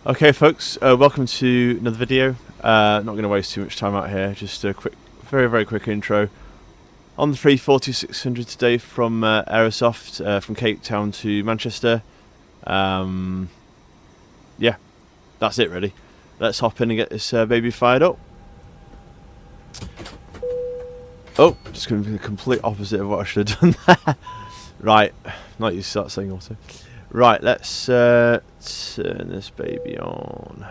Okay folks, welcome to another video. Not going to waste too much time out here, just a quick, very quick intro. On the 340-600 today from Aerosoft, from Cape Town to Manchester. Yeah, that's it really. Let's hop in and get this baby fired up. Oh, just going to be the complete opposite of what I should have done there. Right, not used to that saying also. Right, let's turn this baby on.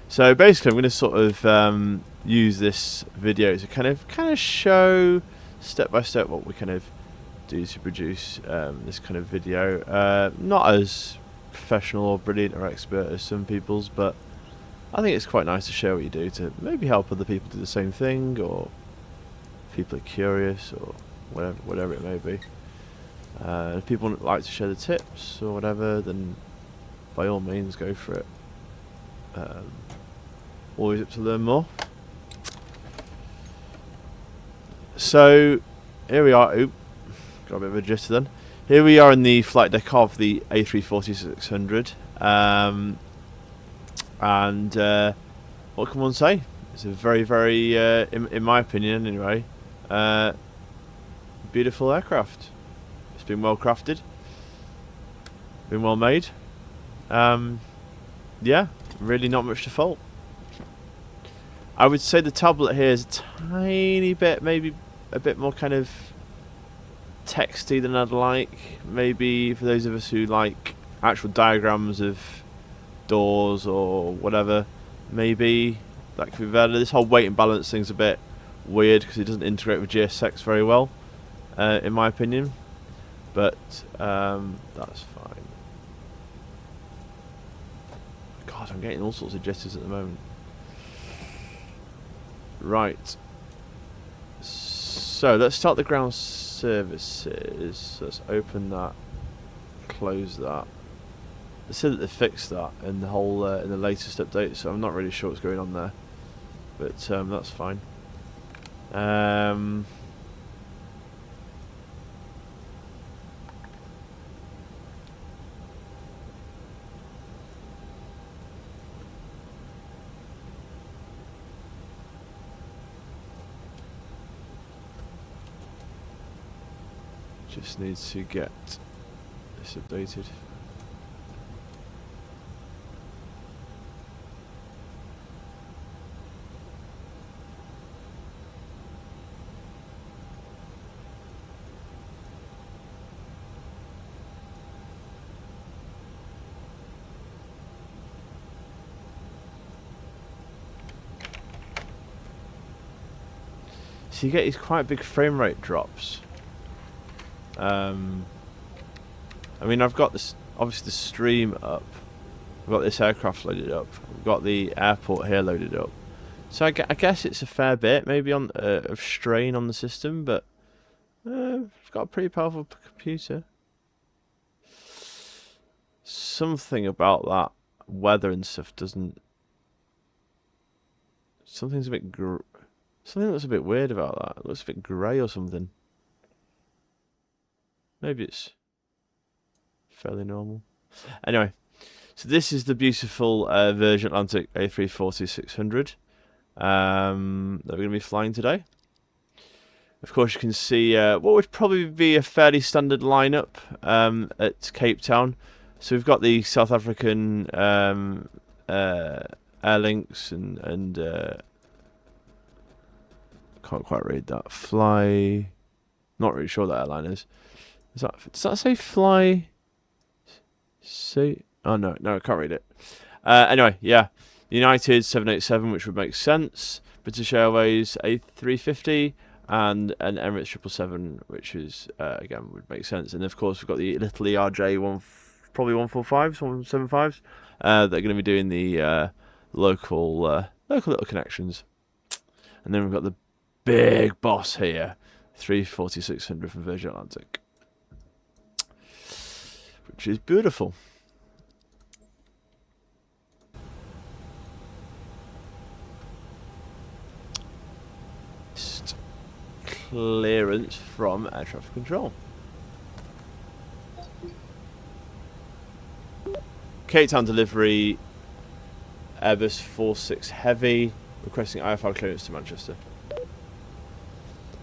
So basically, I'm going to sort of use this video to kind of show step by step what we kind of do to produce this kind of video. Not as professional or brilliant or expert as some people's, but I think it's quite nice to share what you do to maybe help other people do the same thing, or if people are curious or whatever it may be. If people like to share the tips or whatever, then by all means go for it. Always up to learn more. So here we are. Oop, got a bit of a jitter then. Here we are in the flight deck of the A340-600. And what can one say? It's a very, in my opinion anyway, beautiful aircraft. It's been well crafted, been well made. Yeah, really not much to fault. I would say the tablet here is a tiny bit, maybe a bit more kind of texty than I'd like. Maybe for those of us who like actual diagrams of doors or whatever, maybe that could be better. This whole weight and balance thing's a bit weird because it doesn't integrate with GSX very well, in my opinion. But that's fine. God, I'm getting all sorts of jitters at the moment. Right. So let's start the ground services. Let's open that, close that. They said that they fixed that in the whole in the latest update, so I'm not really sure what's going on there, but that's fine. Just need to get this updated. So you get these quite big frame rate drops. I mean, I've got this, obviously the stream up, I've got this aircraft loaded up, I've got the airport here loaded up, so I guess it's a fair bit maybe on of strain on the system, but I've got a pretty powerful computer. Something about that weather and stuff doesn't, something's a bit something looks a bit weird about that. It looks a bit grey or something. Maybe it's fairly normal. Anyway, so this is the beautiful Virgin Atlantic A340-600 that we're going to be flying today. Of course, you can see what would probably be a fairly standard lineup at Cape Town. So we've got the South African Airlinks and can't quite read that. Fly. Not really sure what that airline is. Does that say fly? Say, oh no, I can't read it. Anyway, yeah, United 787, which would make sense. British Airways A350 and an Emirates 777, which is again would make sense. And of course, we've got the little ERJ probably 145s, 175s that are going to be doing the local little connections. And then we've got the big boss here, 340-600 from Virgin Atlantic, which is beautiful. Just clearance from air traffic control. Cape Town delivery, Airbus 46 Heavy, requesting IFR clearance to Manchester.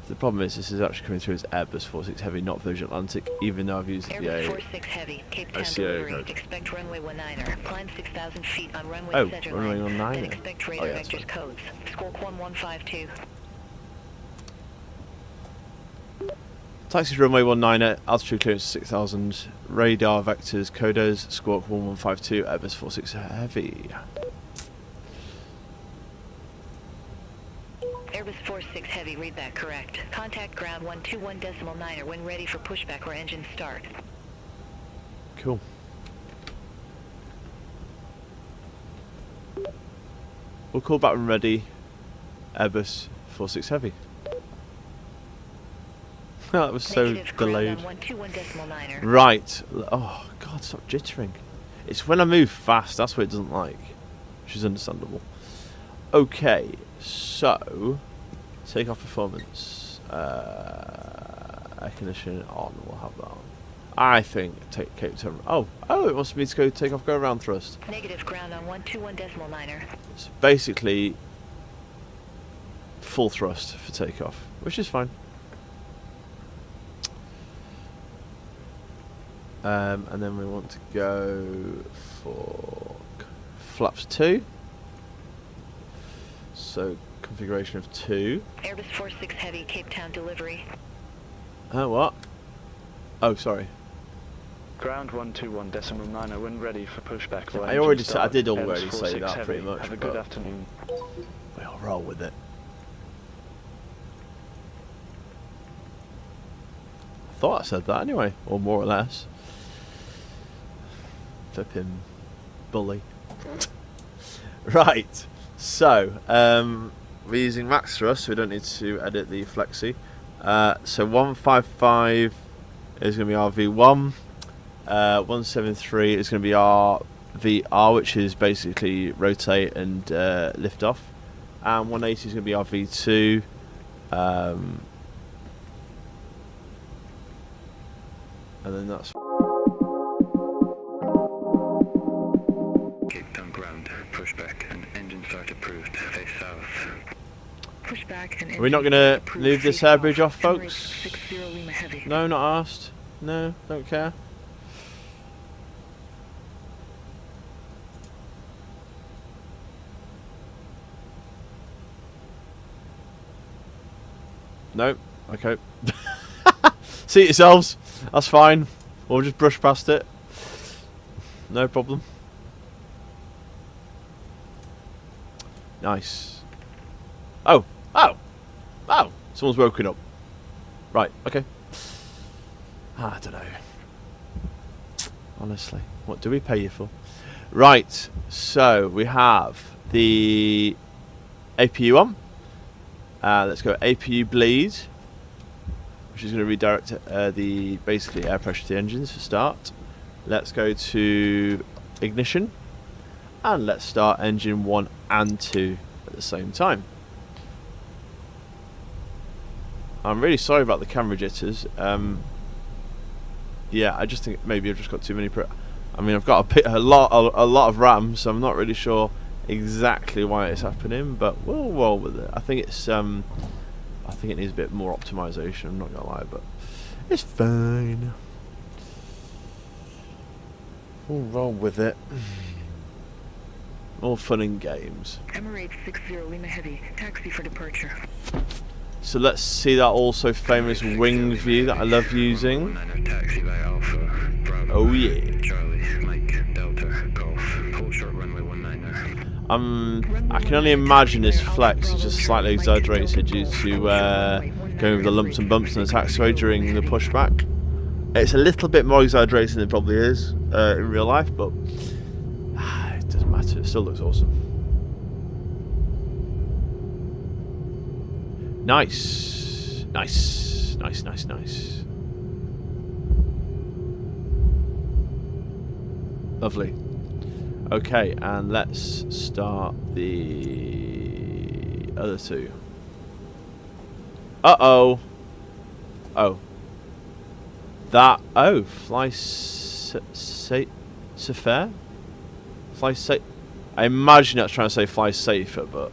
The problem is this is actually coming through as Airbus 46 Heavy, not Virgin Atlantic, even though I've used Airbus 46 Heavy, Cape Town delivery. code. Expect runway 19er. Climb 6,000 feet on runway center runway line. 19er. Then expect radar vectors codes. Squawk 1152. Taxi runway 19er, altitude clearance 6,000, radar vectors, coders, squawk 1152, Airbus 46 Heavy. Airbus 46 Heavy, read that correct. Contact ground 121.9er when ready for pushback or engine start. Cool. We'll call back when ready, Airbus 46 Heavy. That was so delayed. Right. Oh, God, stop jittering. It's when I move fast, that's what it doesn't like. Which is understandable. Okay, so take off performance. Air conditioning on, we'll have that on. I think take Cape Town. Oh, it wants me to go take off, go around thrust. Negative ground on 121.9er. It's basically full thrust for takeoff, which is fine. And then we want to go for flaps 2. So configuration of 2. Airbus 46 Heavy, Cape Town delivery. What? Oh, sorry. Ground 121.9er when ready for pushback. I already said, I did already say that pretty much. Have a good afternoon. We'll roll with it. I thought I said that anyway, or more or less. Flipping bully. Right, so we're using max thrust, so we don't need to edit the flexi. So 155 is going to be our V1. 173 is going to be our VR, which is basically rotate and lift off. And 180 is going to be our V2. And then that's Cape Town ground, pushback and engine start approved. Face south. Pushback and Are we not going to move this air bridge off, folks? 60 Lima Heavy. No, not asked. No, don't care. No, okay. See it yourselves. That's fine. We'll just brush past it. No problem. Nice. Oh. Someone's woken up. Right, okay. I don't know. Honestly, what do we pay you for? Right, so we have the APU on. Let's go APU bleed, which is going to redirect the basically air pressure to the engines for start. Let's go to ignition, and let's start engine 1 and 2 at the same time. I'm really sorry about the camera jitters. Yeah, I just think maybe I've just got too many. I mean, I've got a lot of RAM, so I'm not really sure exactly why it's happening, but we'll roll with it. I think it's I think it needs a bit more optimization. I'm not gonna lie, but it's fine. We'll roll with it. All fun and games. Emirates 60 Lima Heavy, taxi for departure. So let's see that also famous wing view that I love using. Oh yeah. Charlie, Mike, Delta, Golf, hold short runway 19er. I can only imagine this flex is just slightly exaggerated due to going with the lumps and bumps in the taxiway during the pushback. It's a little bit more exaggerated than it probably is in real life, but it doesn't matter. It still looks awesome. Nice. Lovely. Okay, and let's start the other two. Uh-oh. Oh. That. Oh, fly safer? Fly safe. I imagine that's trying to say fly safer, but.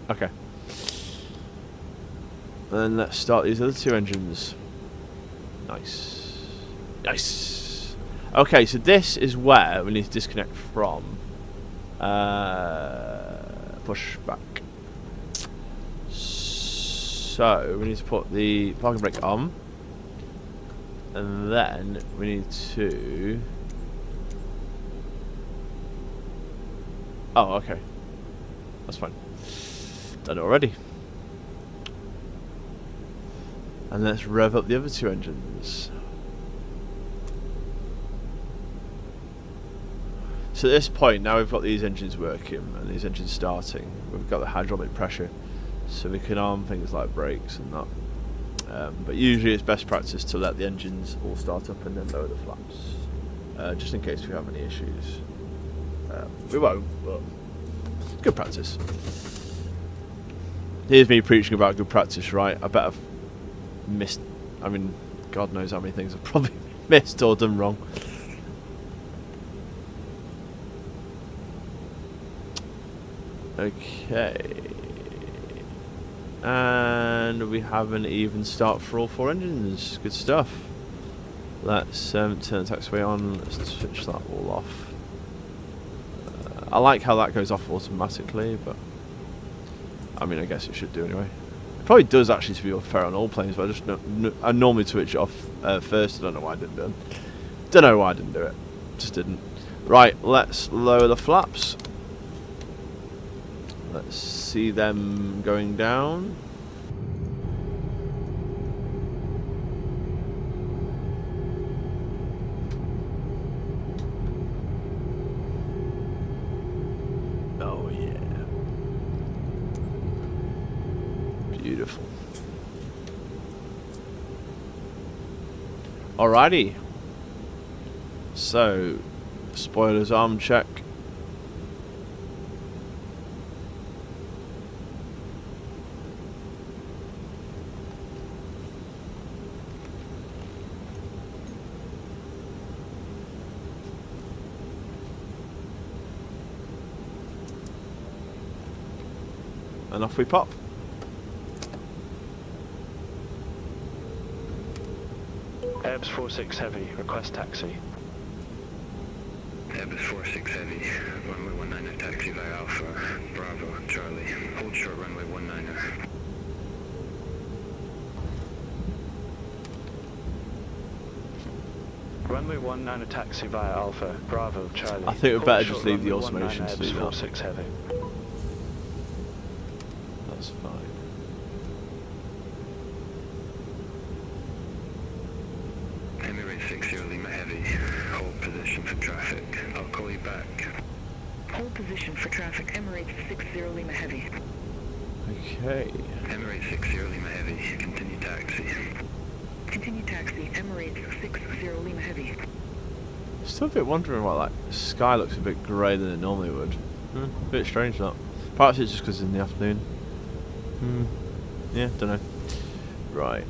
Okay. Then let's start these other two engines. Nice. Nice. Okay, so this is where we need to disconnect from. Push back. So we need to put the parking brake on. And then we need to... Oh, okay. That's fine. Done it already. And let's rev up the other two engines. So at this point, now we've got these engines working and these engines starting. We've got the hydraulic pressure, so we can arm things like brakes and that. But usually it's best practice to let the engines all start up and then lower the flaps, just in case we have any issues. We won't, but good practice. Here's me preaching about good practice, right? I bet I've missed, I mean, God knows how many things I've probably missed or done wrong. Okay. And we have an even start for all four engines. Good stuff. Let's turn the taxiway on. Let's switch that all off. I like how that goes off automatically, but I mean, I guess it should do anyway. It probably does actually, to be fair, on all planes, but I normally switch it off first. I don't know why I didn't do it. Don't know why I didn't do it. Just didn't. Right, let's lower the flaps. Let's see them going down. Oh yeah. Beautiful. Alrighty. So, spoilers arm check. And off we pop. Airbus 46 Heavy, request taxi. Airbus 46 Heavy, runway 19er, taxi via Alpha, Bravo, Charlie. Hold short runway 19er. Runway 19er, taxi via Alpha, Bravo, Charlie. I think we Hold better short just leave the runway automation 19er, to do Airbus that. 46 Heavy. That's fine. Emirates 60 Lima Heavy, hold position for traffic. I'll call you back. Hold position for traffic. Emirates 60 Lima Heavy. Okay. Emirates 60 Lima Heavy, continue taxi. Continue taxi. Emirates 60 Lima Heavy. Still a bit wondering why that sky looks a bit grey than it normally would. A bit strange that. Perhaps it's just because it's in the afternoon. Yeah, don't know. Right.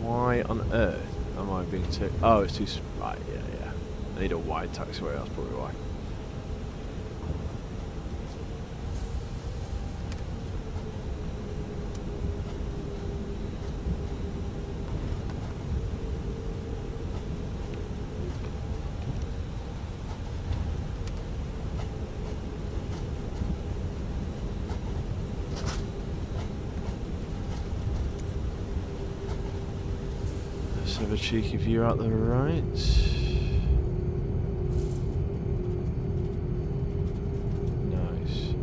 Why on earth am I being too... Oh, it's too... Right, yeah. I need a wide taxiway, that's probably why. Let's have a cheeky view out the right. Nice.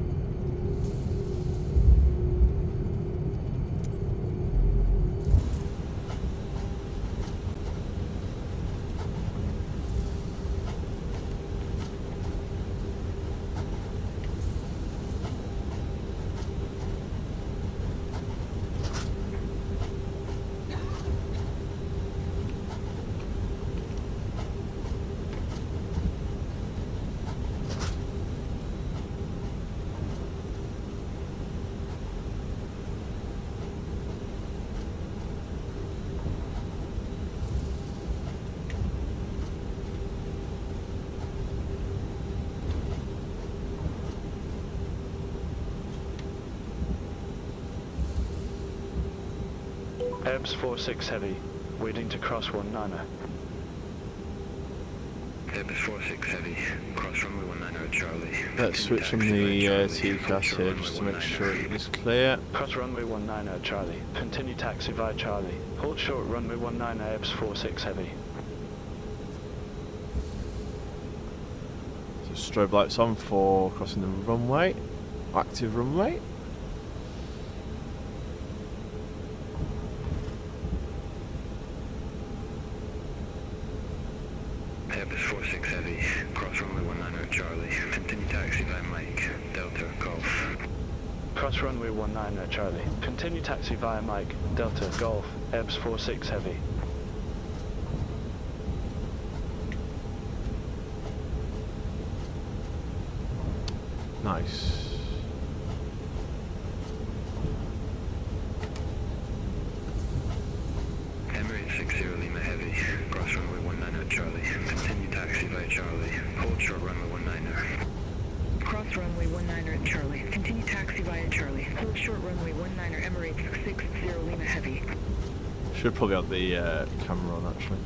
FS46 Heavy, waiting to cross 19er. Airbus 46 Heavy, cross runway 19 at Charlie. Let's switch on the TCAS here just to make sure it is clear. Cross runway 19 at Charlie. Continue taxi via Charlie. Hold short runway 19 FS46 Heavy. So strobe lights on for crossing the runway. Active runway. Airbus 46 Heavy, cross runway 19 at Charlie. Continue taxi via Mike, Delta, Golf. Cross runway 19 at Charlie. Continue taxi via Mike, Delta, Golf, FS46 Heavy. Nice. Emirates 60 Lima Heavy, cross runway 19 at Charlie. Continue taxi via Charlie. Hold short runway 19er. Cross runway 19er at Charlie. Continue taxi via Charlie. Hold short runway 19er Emirates 60 Lima Heavy. Should probably have the camera on actually.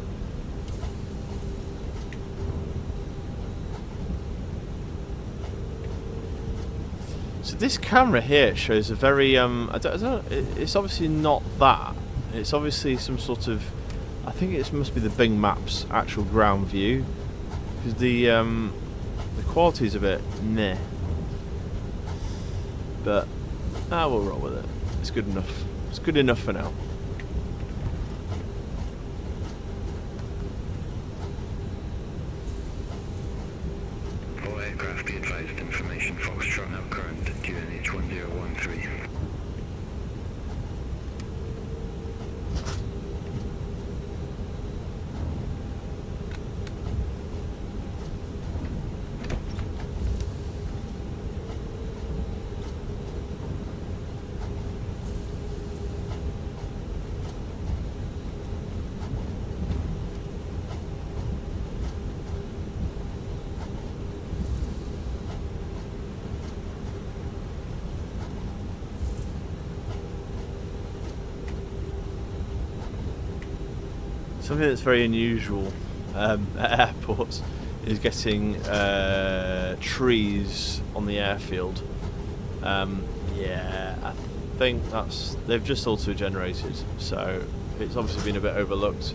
So this camera here shows a very I don't it's obviously not that. It's obviously some sort of, I think it must be the Bing Maps actual ground view, because the quality is a bit meh. But we'll roll with it. It's good enough. It's good enough for now. All aircraft be advised, information Foxtrot now current, QNH 1013. Something that's very unusual at airports is getting trees on the airfield. Yeah, I think they've just auto-generated, so it's obviously been a bit overlooked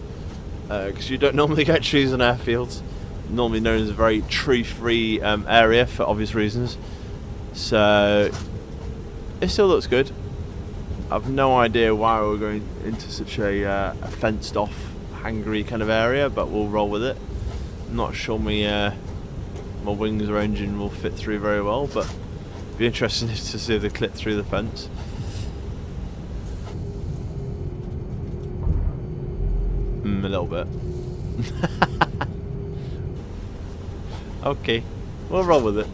because you don't normally get trees on airfields. Normally known as a very tree-free area for obvious reasons. So it still looks good. I've no idea why we're going into such a fenced-off, hangery kind of area, but we'll roll with it. I'm not sure my wings or engine will fit through very well, but it'd be interesting to see if they clip through the fence. A little bit. Okay, we'll roll with it.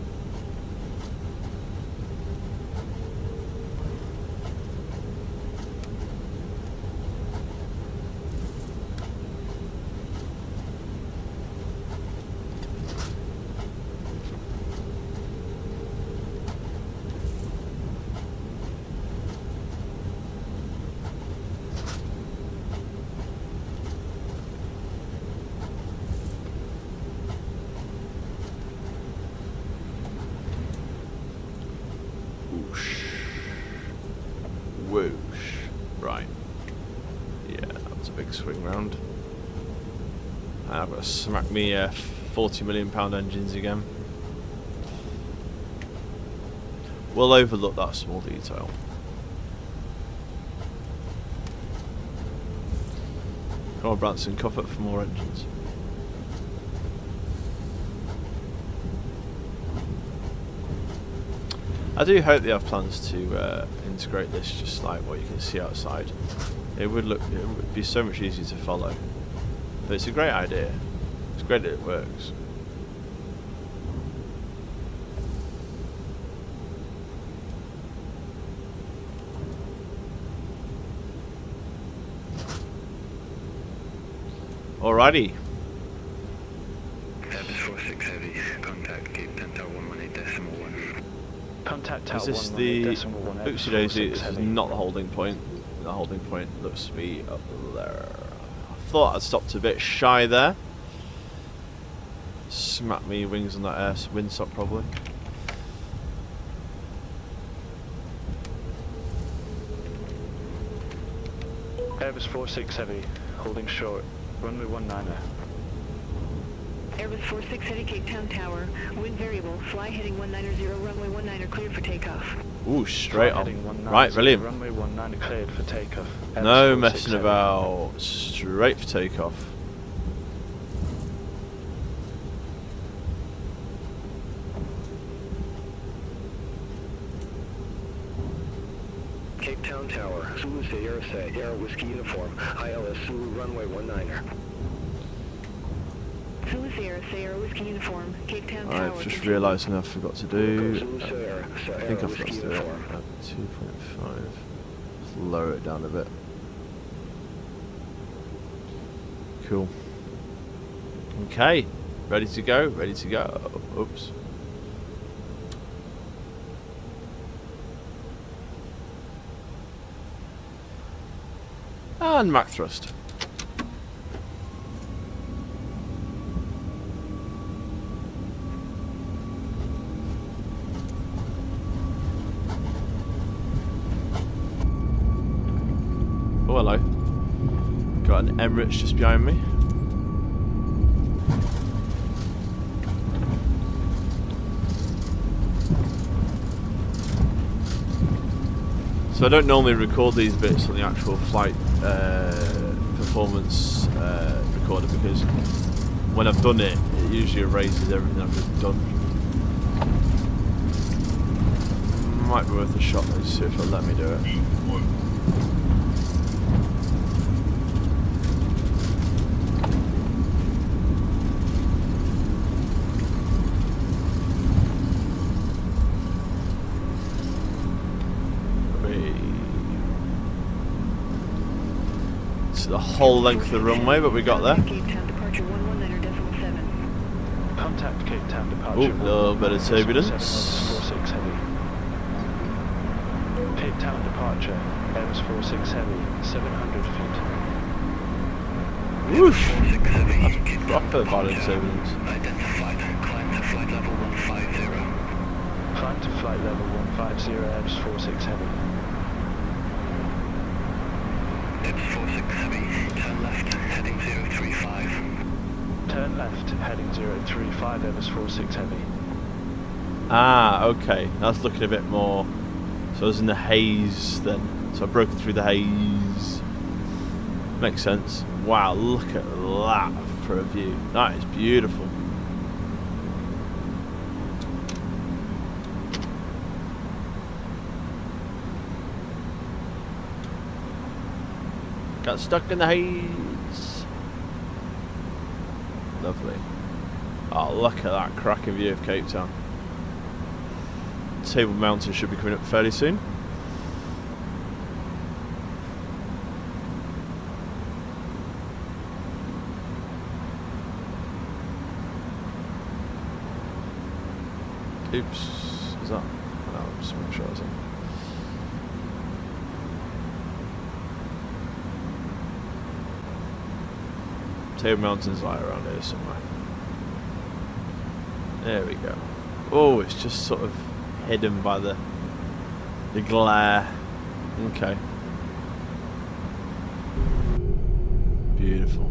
Whoosh. Right. Yeah, that's a big swing round. I've got to smack me £40 million engines again. We'll overlook that small detail. Come on, Branson, cough up for more engines. I do hope they have plans to integrate this just like what you can see outside. It would be so much easier to follow. But it's a great idea. It's great that it works. Alrighty. Airbus 46 Heavy, contact Cape 10.118.1. Contact Is Tower this the... 118.1 Oopsie daisy, this is not the holding point. the holding point looks to be up there. I thought I'd stopped a bit shy there. Smack me wings on that windsock probably. Airbus 46 Heavy, holding short, runway 19er. Airbus 46 Heavy, Cape Town Tower. Wind variable. Fly heading 190, runway 19er cleared for takeoff. Ooh, straight Fly on. heading 190, Right, brilliant. Runway 19er cleared for takeoff. Airbus No 46 messing Heavy. about. Straight for takeoff. Cape Town Tower, Zulu Sierra Sierra Whiskey Uniform, ILS Zulu runway 19er. Zulu Sierra Whiskey Uniform. Cape Town Tower. I've just realised something I forgot to do. Zulu Sierra I Sierra think I forgot Whiskey to do it Uniform. at 2.5. Let's lower it down a bit. Cool. Okay, ready to go, ready to go. Oops. And Mach thrust. Oh, hello. Got an Emirates just behind me. So I don't normally record these bits on the actual flight performance recorder because when I've done it, it usually erases everything I've just done. Might be worth a shot. Let's see if it'll let me do it. The whole length of the runway, but we got there. Cape Town departure 119.7. Contact Cape Town departure. Ooh, a little bit of turbulence. 46 Heavy. Cape Town departure, Airbus 46 Heavy, 700 feet. Whoosh! 46 Heavy. That's proper bad turbulence. Identified. Climb to flight level 150. Climb to flight level 150, Airbus 46 Heavy. Airbus 46 Heavy. Turn left, heading 035. Turn left, heading 035, Airbus 46 Heavy. Ah, okay. That's looking a bit more. So I was in the haze then. So I've broken through the haze. Makes sense. Wow, look at that for a view. That is beautiful. Got stuck in the haze. Lovely. Oh, look at that cracking view of Cape Town. Table Mountain should be coming up fairly soon. Oops. Is that? No, just make sure I was in. Table Mountain's like around here somewhere. There we go. Oh, it's just sort of hidden by the glare. Okay. Beautiful.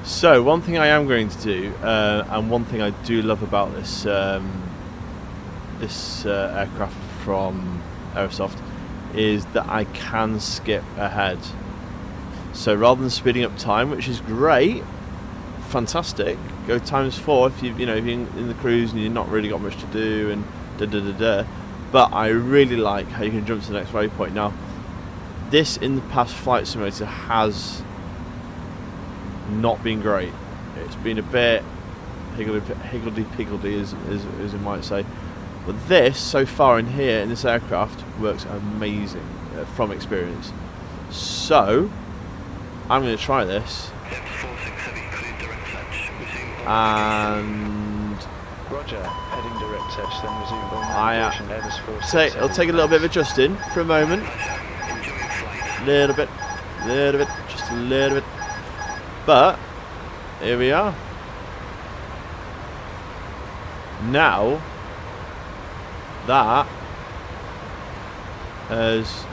So one thing I am going to do, and one thing I do love about this aircraft from Aerosoft, is that I can skip ahead. So rather than speeding up time, which is great, fantastic, go ×4 if if you're in the cruise and you've not really got much to do and da. But I really like how you can jump to the next waypoint. Now, this in the past Flight Simulator has not been great. It's been a bit higgledy-piggledy, as you might say. But this, so far in here, in this aircraft, works amazing from experience. So, I'm going to try this. And Roger, heading direct edge, then resume all navigation. it'll take a little bit of adjusting for a moment. Little bit, just a little bit. But here we are. Now that has,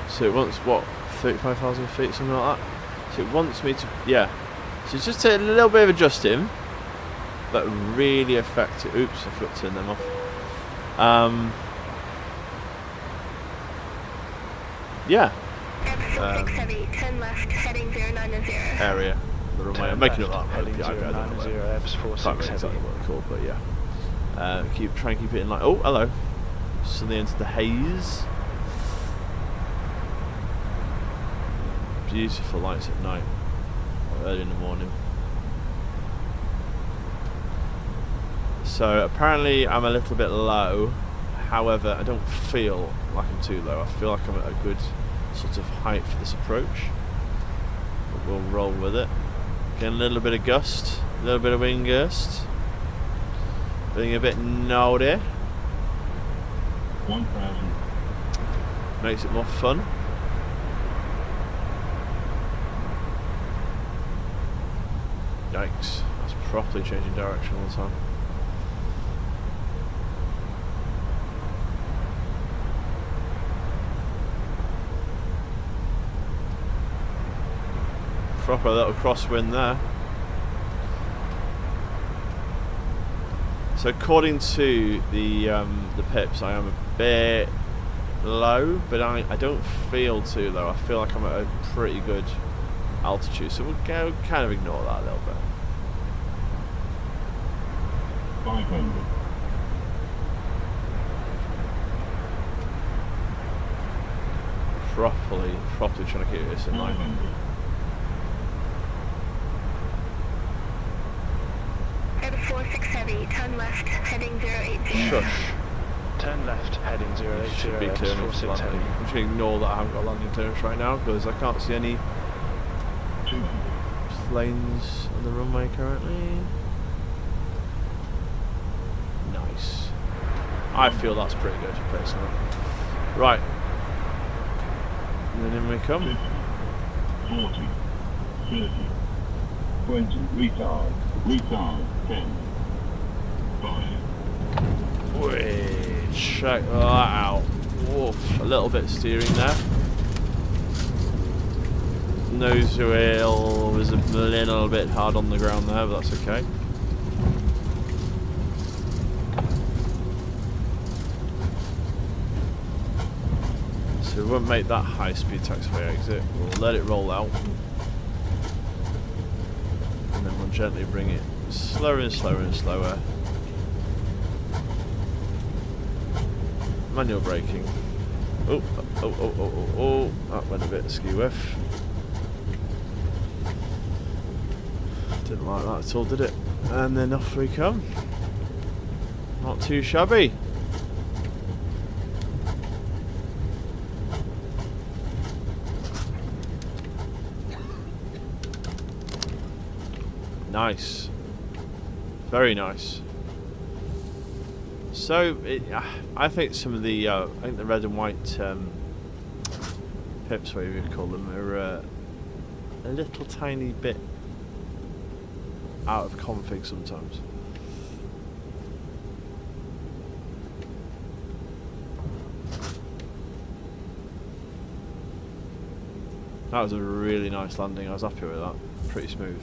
so it wants what, 35,000 feet, something like that. So it wants me to, yeah. So it's just a little bit of adjusting, but really effective. Oops, I forgot to turn them off. F6 heavy, 10 left, heading 090. Area. The runway. I'm making it up. Heading I don't know. 090, Can't FS46 remember heavy. exactly what they're called, but yeah. Try and keep it in line. Oh, hello. Suddenly into the haze. Beautiful lights at night, or early in the morning. So apparently I'm a little bit low. However, I don't feel like I'm too low. I feel like I'm at a good sort of height for this approach. But we'll roll with it. Getting a little bit of gust, a little bit of wind gust. Feeling a bit naughty. 1,000. Makes it more fun. Yikes, that's properly changing direction all the time. Proper little crosswind there. So according to the pips, I am a bit low, but I don't feel too low. I feel like I'm at a pretty good altitude, so we'll go kind of ignore that a little bit. 500. Properly trying to keep this in line. 500. F46 heavy, 10 left, heading 080. Shush. 10 left, heading 080, Should be clear enough for FS46 heavy. landing. I'm just going to ignore that I haven't got landing turns right now because I can't see any 200. planes on the runway currently. Nice. I feel that's pretty good, personally. Right. And then in we come. 50, 40, 30, 20, retard, 10, 5. Wait, check that out. Woof, a little bit of steering there. Nose wheel was a little bit hard on the ground there, but that's okay. So we won't make that high-speed taxiway exit. We'll let it roll out. And then we'll gently bring it slower and slower and slower. Manual braking. Oh, that went a bit skew-whiff. Didn't like that at all, did it? And then off we come. Not too shabby. Nice. Very nice. So, I think some of the, I think the red and white pips, whatever you call them, are a little tiny bit out of config sometimes. That was a really nice landing. I was happy with that. Pretty smooth.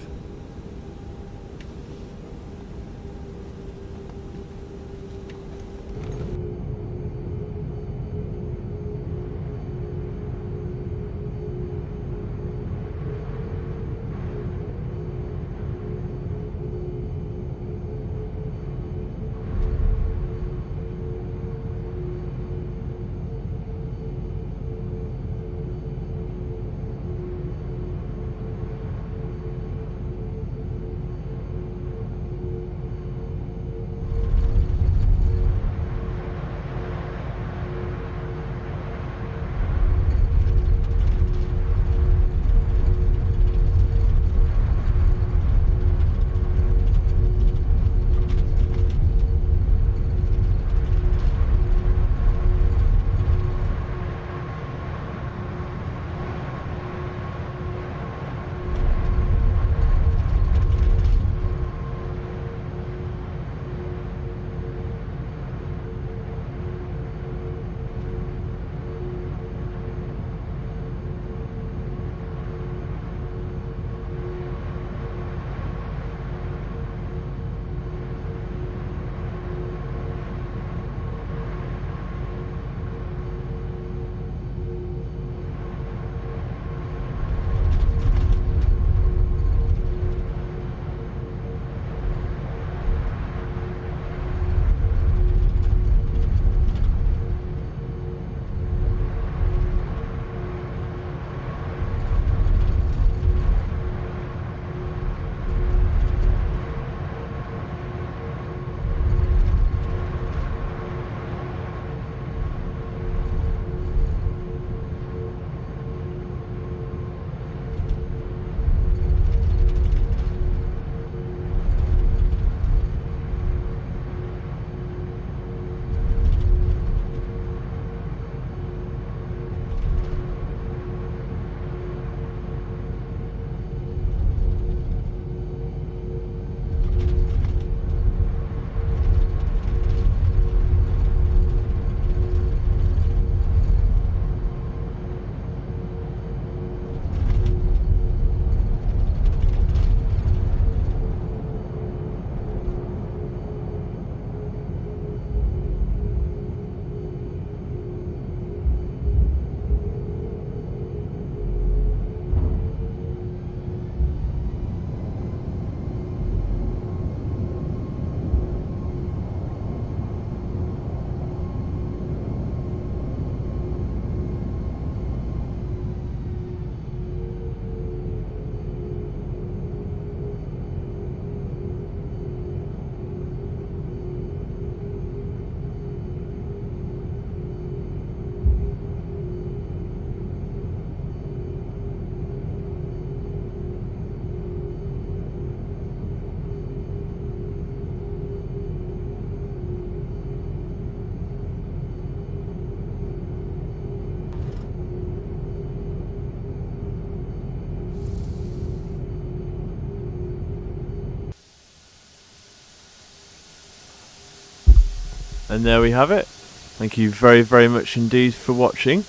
And there we have it. Thank you very, very much indeed for watching,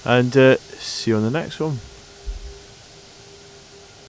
and see you on the next one.